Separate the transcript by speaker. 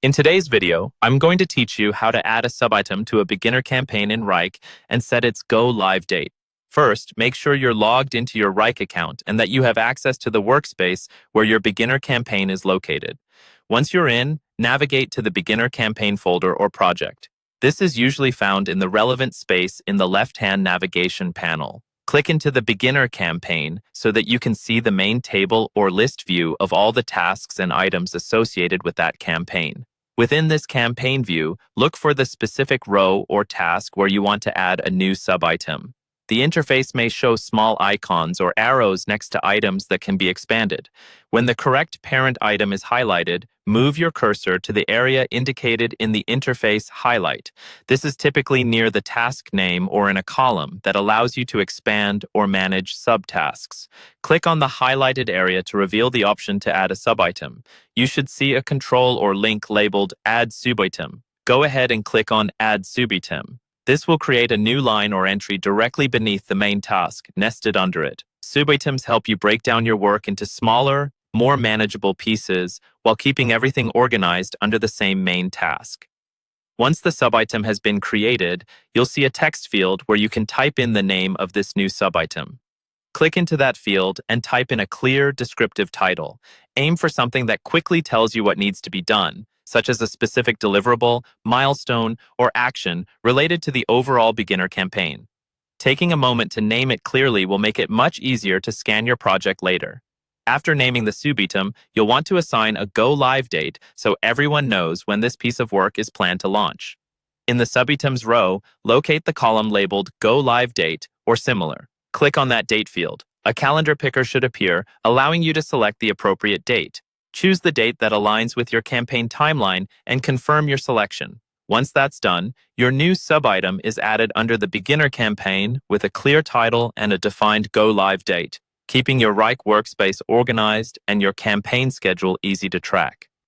Speaker 1: In today's video, I'm going to teach you how to add a subitem to a beginner campaign in Wrike and set its go live date. First, make sure you're logged into your Wrike account and that you have access to the workspace where your beginner campaign is located. Once you're in, navigate to the beginner campaign folder or project. This is usually found in the relevant space in the left-hand navigation panel. Click into the beginner campaign so that you can see the main table or list view of all the tasks and items associated with that campaign. Within this campaign view, look for the specific row or task where you want to add a new subitem. The interface may show small icons or arrows next to items that can be expanded. When the correct parent item is highlighted, move your cursor to the area indicated in the interface highlight. This is typically near the task name or in a column that allows you to expand or manage subtasks. Click on the highlighted area to reveal the option to add a subitem. You should see a control or link labeled Add Subitem. Go ahead and click on Add Subitem. This will create a new line or entry directly beneath the main task, nested under it. Subitems help you break down your work into smaller, more manageable pieces while keeping everything organized under the same main task. Once the subitem has been created, you'll see a text field where you can type in the name of this new subitem. Click into that field and type in a clear, descriptive title. Aim for something that quickly tells you what needs to be done, such as a specific deliverable, milestone, or action related to the overall beginner campaign. Taking a moment to name it clearly will make it much easier to scan your project later. After naming the subitem, you'll want to assign a go-live date so everyone knows when this piece of work is planned to launch. In the subitems row, locate the column labeled Go Live Date or similar. Click on that date field. A calendar picker should appear, allowing you to select the appropriate date. Choose the date that aligns with your campaign timeline and confirm your selection. Once that's done, your new subitem is added under the beginner campaign with a clear title and a defined go-live date, keeping your Wrike workspace organized and your campaign schedule easy to track.